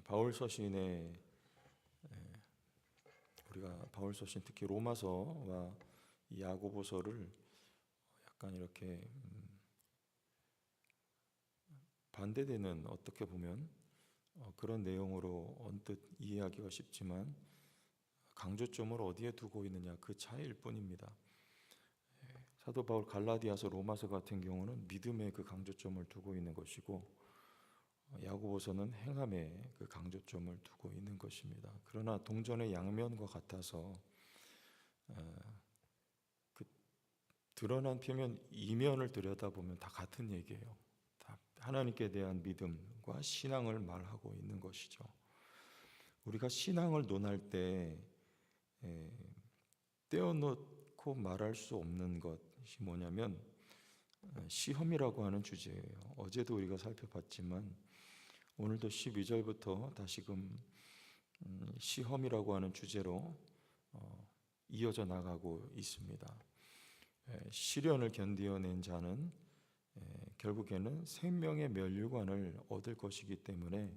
바울 서신에 우리가 바울 서신 특히 로마서와 이 야고보서를 약간 이렇게 반대되는 어떻게 보면 그런 내용으로 언뜻 이해하기가 쉽지만 강조점을 어디에 두고 있느냐 그 차이일 뿐입니다. 사도 바울 갈라디아서 로마서 같은 경우는 믿음에 그 강조점을 두고 있는 것이고 야고보서는 행함에 그 강조점을 두고 있는 것입니다. 그러나 동전의 양면과 같아서 그 드러난 표면 이면을 들여다보면 다 같은 얘기예요. 다 하나님께 대한 믿음과 신앙을 말하고 있는 것이죠. 우리가 신앙을 논할 때 떼어놓고 말할 수 없는 것이 뭐냐면 시험이라고 하는 주제예요. 어제도 우리가 살펴봤지만 오늘도 12절부터 다시금 시험이라고 하는 주제로 이어져 나가고 있습니다. 시련을 견디어낸 자는 결국에는 생명의 면류관을 얻을 것이기 때문에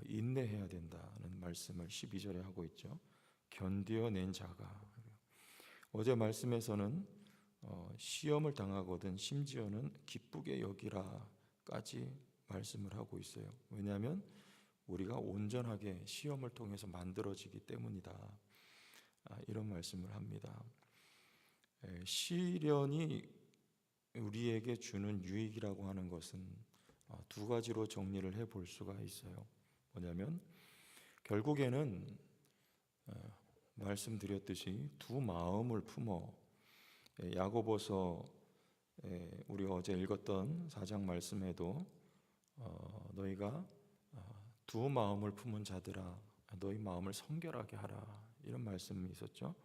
인내해야 된다는 말씀을 12절에 하고 있죠. 견디어낸 자가. 어제 말씀에서는 시험을 당하거든 심지어는 기쁘게 여기라까지 말씀을 하고 있어요. 왜냐하면 우리가 온전하게 시험을 통해서 만들어지기 때문이다. 이런 말씀을 합니다. 시련이 우리에게 주는 유익이라고 하는 것은 두 가지로 정리를 해볼 수가 있어요. 뭐냐면 결국에는 말씀드렸듯이 두 마음을 품어 야고보서 우리 어제 읽었던 4장 말씀에도 너희가 두 마음을 품은 자들아 너희 마음을 성결하게 하라 이런 말씀이 있었죠.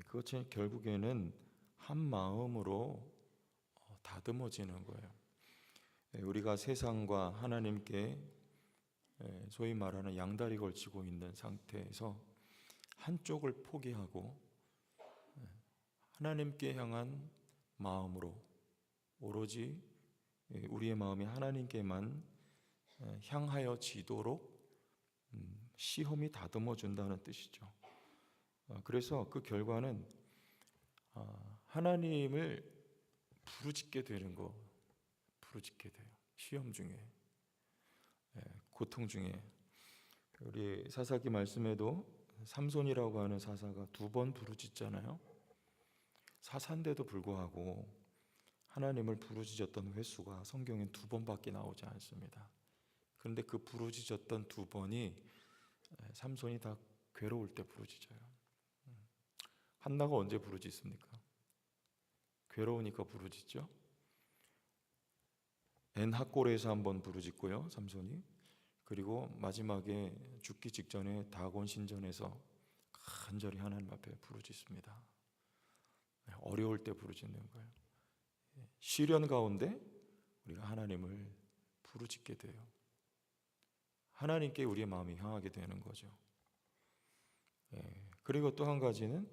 그것이 결국에는 한 마음으로 다듬어지는 거예요. 우리가 세상과 하나님께 소위 말하는 양다리 걸치고 있는 상태에서 한쪽을 포기하고 하나님께 향한 마음으로 오로지 우리의 마음이 하나님께만 향하여지도록 시험이 다듬어 준다는 뜻이죠. 그래서 그 결과는 하나님을 부르짖게 되는 거, 부르짖게 돼요. 시험 중에, 고통 중에. 우리 사사기 말씀에도 삼손이라고 하는 사사가 2번 부르짖잖아요. 사사인데도 불구하고 하나님을 부르짖었던 횟수가 성경엔 2번밖에 나오지 않습니다. 그런데 그 부르짖었던 2번이 삼손이 다 괴로울 때 부르짖어요. 한나가 언제 부르짖습니까? 괴로우니까 부르짖죠. 엔하골에서 한번 부르짖고요, 삼손이. 그리고 마지막에 죽기 직전에 다곤 신전에서 간절히 하나님 앞에 부르짖습니다. 어려울 때 부르짖는 거예요. 시련 가운데 우리가 하나님을 부르짖게 돼요. 하나님께 우리의 마음이 향하게 되는 거죠. 그리고 또 한 가지는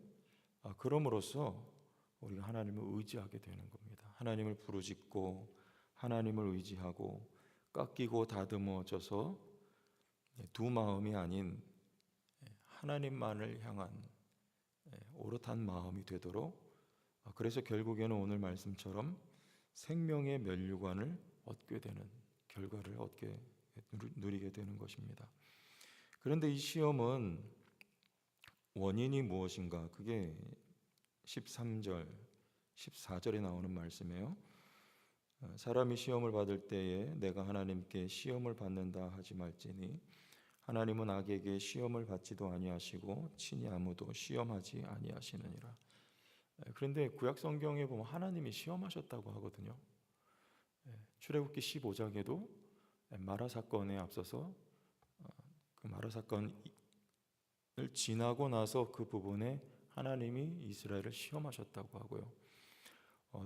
그럼으로써 우리가 하나님을 의지하게 되는 겁니다. 하나님을 부르짖고 하나님을 의지하고 깎이고 다듬어져서 두 마음이 아닌 하나님만을 향한 오롯한 마음이 되도록 그래서 결국에는 오늘 말씀처럼 생명의 면류관을 얻게 되는 결과를 누리게 되는 것입니다. 그런데 이 시험은 원인이 무엇인가? 그게 13절, 14절에 나오는 말씀이에요. 사람이 시험을 받을 때에 내가 하나님께 시험을 받는다 하지 말지니 하나님은 악에게 시험을 받지도 아니하시고 친히 아무도 시험하지 아니하시느니라. 그런데 구약 성경에 보면 하나님이 시험하셨다고 하거든요. 출애굽기 15장에도 마라 사건에 앞서서 그 마라 사건을 지나고 나서 그 부분에 하나님이 이스라엘을 시험하셨다고 하고요.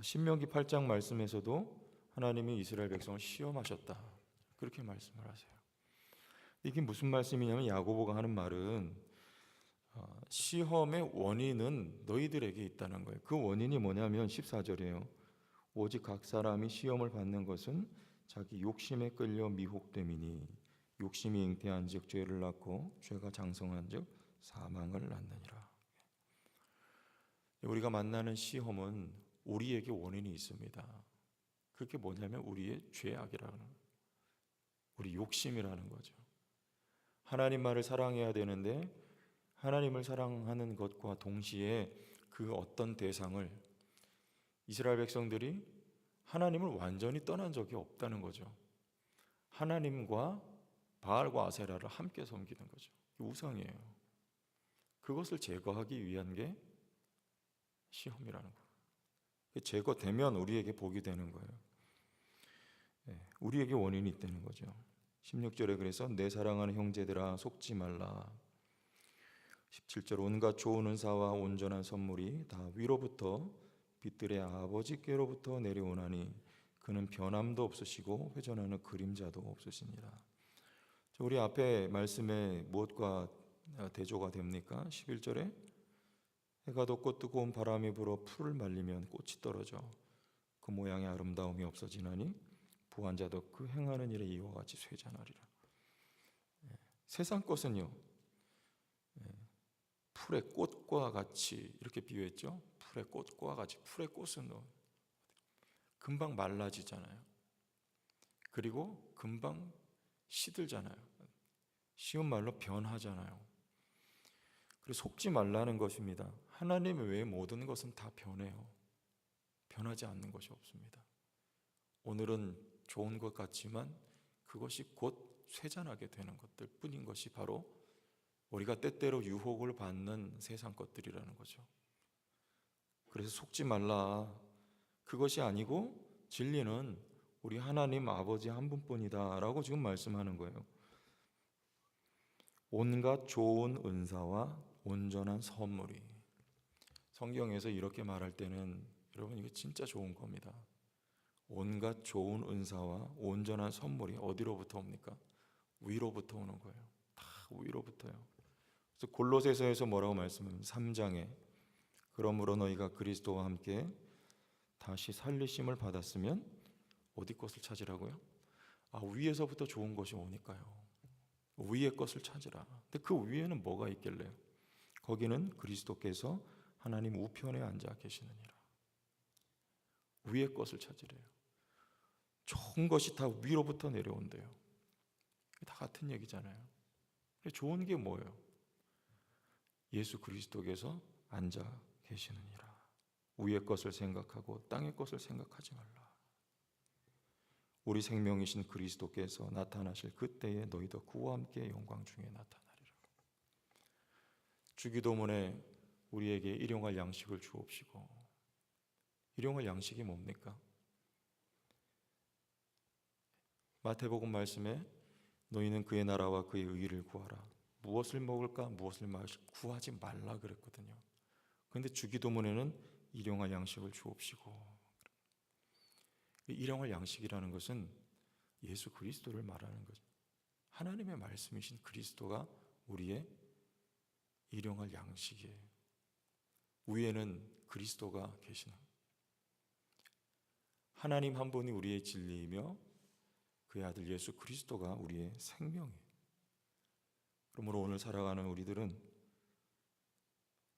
신명기 8장 말씀에서도 하나님이 이스라엘 백성을 시험하셨다 그렇게 말씀을 하세요. 이게 무슨 말씀이냐면 야고보가 하는 말은 시험의 원인은 너희들에게 있다는 거예요. 그 원인이 뭐냐면 14절이에요. 오직 각 사람이 시험을 받는 것은 자기 욕심에 끌려 미혹됨이니 욕심이 잉태한즉 죄를 낳고 죄가 장성한즉 사망을 낳느니라. 우리가 만나는 시험은 우리에게 원인이 있습니다. 그게 뭐냐면 우리의 죄악이라는, 우리 욕심이라는 거죠. 하나님만을 사랑해야 되는데 하나님을 사랑하는 것과 동시에 그 어떤 대상을, 이스라엘 백성들이 하나님을 완전히 떠난 적이 없다는 거죠. 하나님과 바알과 아세라를 함께 섬기는 거죠. 우상이에요. 그것을 제거하기 위한 게 시험이라는 거예요. 제거되면 우리에게 복이 되는 거예요. 우리에게 원인이 있다는 거죠. 16절에 그래서 내 사랑하는 형제들아 속지 말라. 17절 온갖 좋은 은사와 온전한 선물이 다 위로부터 빛들의 아버지께로부터 내려오나니 그는 변함도 없으시고 회전하는 그림자도 없으시니라. 우리 앞에 말씀에 무엇과 대조가 됩니까? 11절에 해가 돋고 뜨거운 바람이 불어 풀을 말리면 꽃이 떨어져 그 모양의 아름다움이 없어지나니 부한 자도 그 행하는 일에 이와 같이 쇠잔하리라. 세상 것은요, 풀의 꽃과 같이 이렇게 비유했죠. 풀의 꽃과 같이. 풀의 꽃은 금방 말라지잖아요. 그리고 금방 시들잖아요. 쉬운 말로 변하잖아요. 그래서 속지 말라는 것입니다. 하나님 외의 모든 것은 다 변해요. 변하지 않는 것이 없습니다. 오늘은 좋은 것 같지만 그것이 곧 쇠잔하게 되는 것들 뿐인 것이 바로 우리가 때때로 유혹을 받는 세상 것들이라는 거죠. 그래서 속지 말라. 그것이 아니고 진리는 우리 하나님 아버지 한 분뿐이다 라고 지금 말씀하는 거예요. 온갖 좋은 은사와 온전한 선물이, 성경에서 이렇게 말할 때는 여러분 이게 진짜 좋은 겁니다. 온갖 좋은 은사와 온전한 선물이 어디로부터 옵니까? 위로부터 오는 거예요. 다 위로부터요. 그래서 골로새서에서 뭐라고 말씀합니까? 3장에 그러므로 너희가 그리스도와 함께 다시 살리심을 받았으면 어디 것을 찾으라고요? 위에서부터 좋은 것이 오니까요. 위의 것을 찾으라. 근데 그 위에는 뭐가 있길래요? 거기는 그리스도께서 하나님 우편에 앉아 계시느니라. 위의 것을 찾으래요. 좋은 것이 다 위로부터 내려온대요. 다 같은 얘기잖아요. 좋은 게 뭐예요? 예수 그리스도께서 앉아 계시느니라. 위의 것을 생각하고 땅의 것을 생각하지 말라. 우리 생명이신 그리스도께서 나타나실 그때에 너희도 그와 함께 영광 중에 나타나리라. 주기도문에 우리에게 일용할 양식을 주옵시고, 일용할 양식이 뭡니까? 마태복음 말씀에 너희는 그의 나라와 그의 의를 구하라. 무엇을 먹을까 무엇을 마실까 구하지 말라 그랬거든요. 그런데 주기도문에는 일용할 양식을 주옵시고, 일용할 양식이라는 것은 예수 그리스도를 말하는 거죠. 하나님의 말씀이신 그리스도가 우리의 일용할 양식이에요. 위에는 그리스도가 계시는, 하나님 한 분이 우리의 진리이며 그의 아들 예수 그리스도가 우리의 생명이에요. 그러므로 오늘 살아가는 우리들은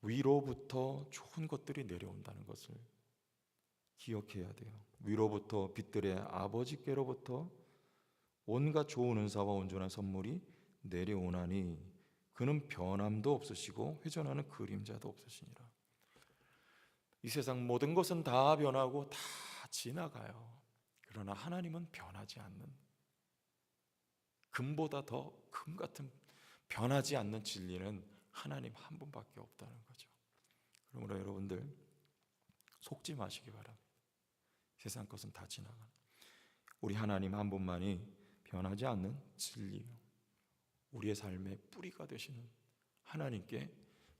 위로부터 좋은 것들이 내려온다는 것을 기억해야 돼요. 위로부터 빛들의 아버지께로부터 온갖 좋은 은사와 온전한 선물이 내려오나니 그는 변함도 없으시고 회전하는 그림자도 없으시니라. 이 세상 모든 것은 다 변하고 다 지나가요. 그러나 하나님은 변하지 않는, 금보다 더 금 같은 변하지 않는 진리는 하나님 한 분밖에 없다는 거죠. 그러므로 여러분들 속지 마시기 바랍니다. 세상 것은 다 지나가. 우리 하나님 한 분만이 변하지 않는 진리요, 우리의 삶의 뿌리가 되시는 하나님께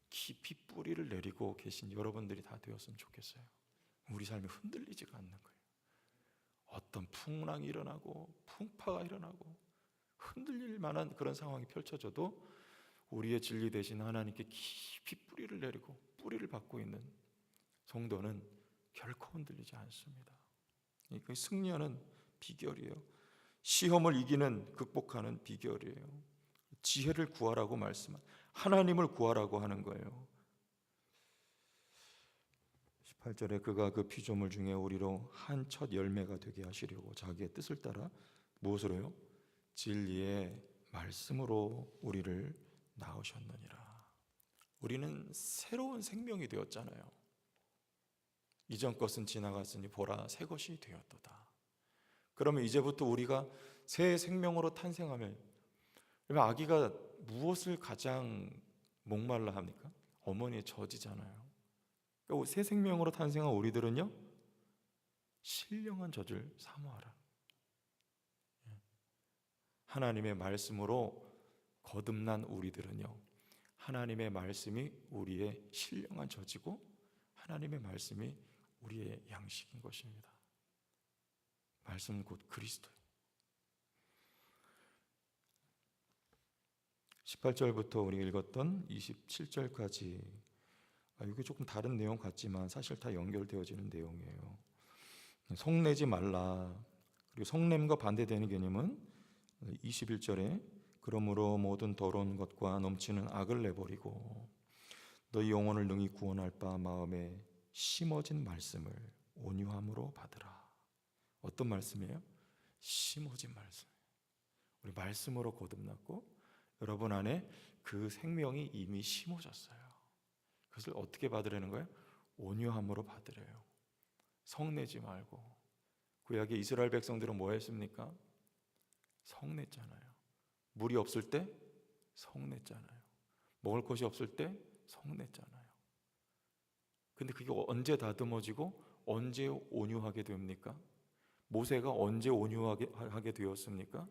깊이 뿌리를 내리고 계신 여러분들이 다 되었으면 좋겠어요. 우리 삶이 흔들리지가 않는 거예요. 어떤 풍랑이 일어나고 풍파가 일어나고 흔들릴 만한 그런 상황이 펼쳐져도 우리의 진리 되신 하나님께 깊이 뿌리를 내리고 뿌리를 받고 있는 성도는 결코 흔들리지 않습니다. 그 승리하는 비결이에요. 시험을 이기는 극복하는 비결이에요. 지혜를 구하라고 말씀한, 하나님을 구하라고 하는 거예요. 18절에 그가 그 피조물 중에 우리로 한 첫 열매가 되게 하시려고 자기의 뜻을 따라 무엇으로요? 진리의 말씀으로 우리를 낳으셨느니라. 우리는 새로운 생명이 되었잖아요. 이전 것은 지나갔으니 보라 새 것이 되었도다. 그러면 이제부터 우리가 새 생명으로 탄생하면, 아기가 무엇을 가장 목말라 합니까? 어머니의 젖이잖아요. 그러니까 새 생명으로 탄생한 우리들은요, 신령한 젖을 사모하라. 하나님의 말씀으로 거듭난 우리들은요, 하나님의 말씀이 우리의 신령한 젖이고 하나님의 말씀이 우리의 양식인 것입니다. 말씀은 곧 그리스도예요. 18절부터 우리 읽었던 27절까지, 이게 조금 다른 내용 같지만 사실 다 연결되어지는 내용이에요. 속내지 말라. 그리고 속냄과 반대되는 개념은 21절에 그러므로 모든 더러운 것과 넘치는 악을 내버리고 너희 영혼을 능히 구원할 바 마음에 심어진 말씀을 온유함으로 받으라. 어떤 말씀이에요? 심어진 말씀. 우리 말씀으로 거듭났고 여러분 안에 그 생명이 이미 심어졌어요. 그것을 어떻게 받으라는 거예요? 온유함으로 받으래요. 성내지 말고. 구약의 이스라엘 백성들은 뭐 했습니까? 성냈잖아요. 물이 없을 때 성냈잖아요. 먹을 것이 없을 때 성냈잖아요. 근데 그게 언제 다듬어지고 언제 온유하게 됩니까? 모세가 언제 온유하게 되었습니까?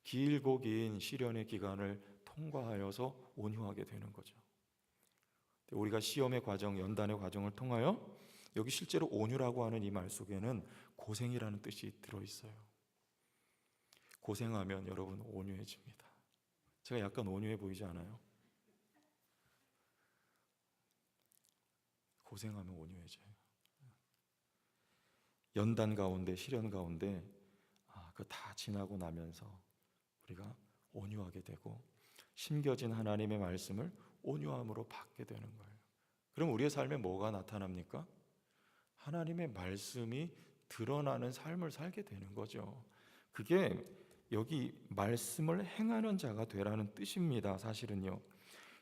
길고 긴 시련의 기간을 통과하여서 온유하게 되는 거죠. 우리가 시험의 과정, 연단의 과정을 통하여 여기 실제로 온유라고 하는 이 말 속에는 고생이라는 뜻이 들어있어요. 고생하면 여러분 온유해집니다. 제가 약간 온유해 보이지 않아요? 고생하면 온유해져요. 연단 가운데, 시련 가운데 그거 다 지나고 나면서 우리가 온유하게 되고 심겨진 하나님의 말씀을 온유함으로 받게 되는 거예요. 그럼 우리의 삶에 뭐가 나타납니까? 하나님의 말씀이 드러나는 삶을 살게 되는 거죠. 그게 여기 말씀을 행하는 자가 되라는 뜻입니다. 사실은요.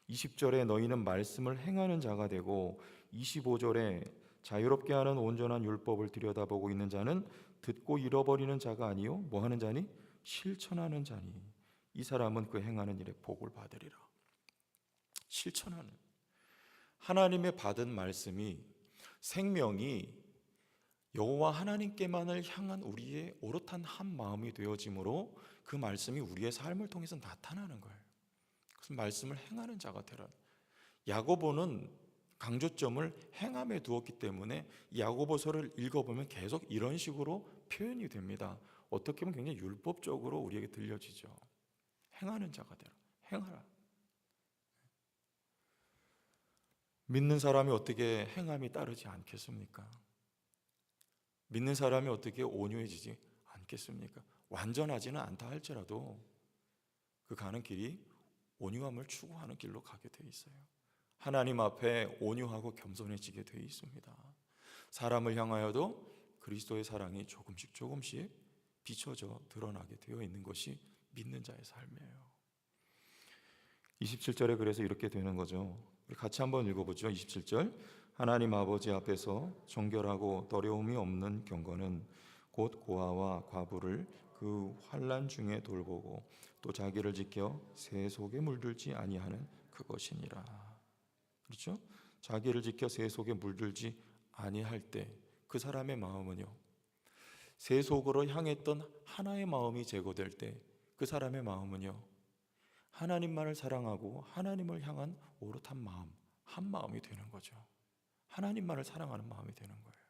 20절에 너희는 말씀을 행하는 자가 되고 25절에 자유롭게 하는 온전한 율법을 들여다보고 있는 자는 듣고 잃어버리는 자가 아니요 뭐 하는 자니? 실천하는 자니 이 사람은 그 행하는 일에 복을 받으리라. 실천하는, 하나님의 받은 말씀이, 생명이 여호와 하나님께만을 향한 우리의 오롯한 한 마음이 되어지므로 그 말씀이 우리의 삶을 통해서 나타나는 거예요. 그 말씀을 행하는 자가 되라. 야고보는 강조점을 행함에 두었기 때문에 야고보서를 읽어보면 계속 이런 식으로 표현이 됩니다. 어떻게 보면 굉장히 율법적으로 우리에게 들려지죠. 행하는 자가 되라. 행하라. 믿는 사람이 어떻게 행함이 따르지 않겠습니까? 믿는 사람이 어떻게 온유해지지 않겠습니까? 완전하지는 않다 할지라도 그 가는 길이 온유함을 추구하는 길로 가게 돼 있어요. 하나님 앞에 온유하고 겸손해지게 돼 있습니다. 사람을 향하여도 그리스도의 사랑이 조금씩 비춰져 드러나게 되어 있는 것이 믿는 자의 삶이에요. 27절에 그래서 이렇게 되는 거죠. 우리 같이 한번 읽어보죠. 27절 하나님 아버지 앞에서 정결하고 더러움이 없는 경건은 곧 고아와 과부를 그 환난 중에 돌보고 또 자기를 지켜 새 속에 물들지 아니하는 그것이니라. 그렇죠? 자기를 지켜 새 속에 물들지 아니할 때 그 사람의 마음은요, 새 속으로 향했던 하나의 마음이 제거될 때 그 사람의 마음은요, 하나님만을 사랑하고 하나님을 향한 오롯한 마음, 한 마음이 되는 거죠. 하나님만을 사랑하는 마음이 되는 거예요.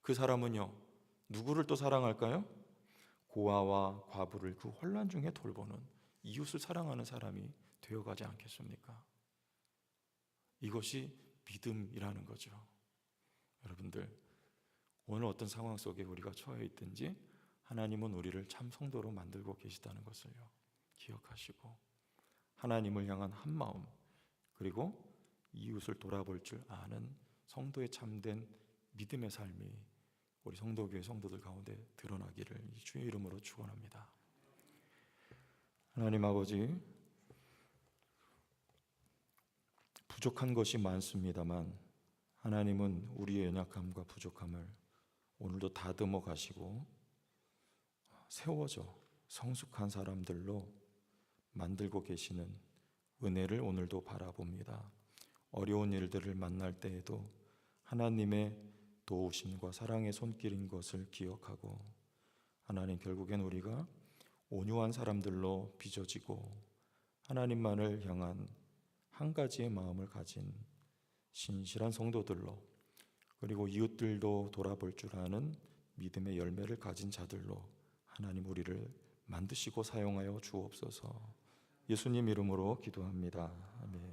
그 사람은요, 누구를 또 사랑할까요? 고아와 과부를 그 혼란 중에 돌보는 이웃을 사랑하는 사람이 되어가지 않겠습니까? 이것이 믿음이라는 거죠. 여러분들, 오늘 어떤 상황 속에 우리가 처해 있든지 하나님은 우리를 참 성도로 만들고 계시다는 것을요 기억하시고, 하나님을 향한 한 마음, 그리고 이웃을 돌아볼 줄 아는 성도의 참된 믿음의 삶이 우리 성도교회 성도들 가운데 드러나기를 주의 이름으로 축원합니다. 하나님 아버지, 부족한 것이 많습니다만 하나님은 우리의 연약함과 부족함을 오늘도 다듬어 가시고 세워져 성숙한 사람들로 만들고 계시는 은혜를 오늘도 바라봅니다. 어려운 일들을 만날 때에도 하나님의 도우심과 사랑의 손길인 것을 기억하고, 하나님, 결국엔 우리가 온유한 사람들로 빚어지고 하나님만을 향한 한 가지의 마음을 가진 신실한 성도들로, 그리고 이웃들도 돌아볼 줄 아는 믿음의 열매를 가진 자들로 하나님 우리를 만드시고 사용하여 주옵소서. 예수님 이름으로 기도합니다. 아멘.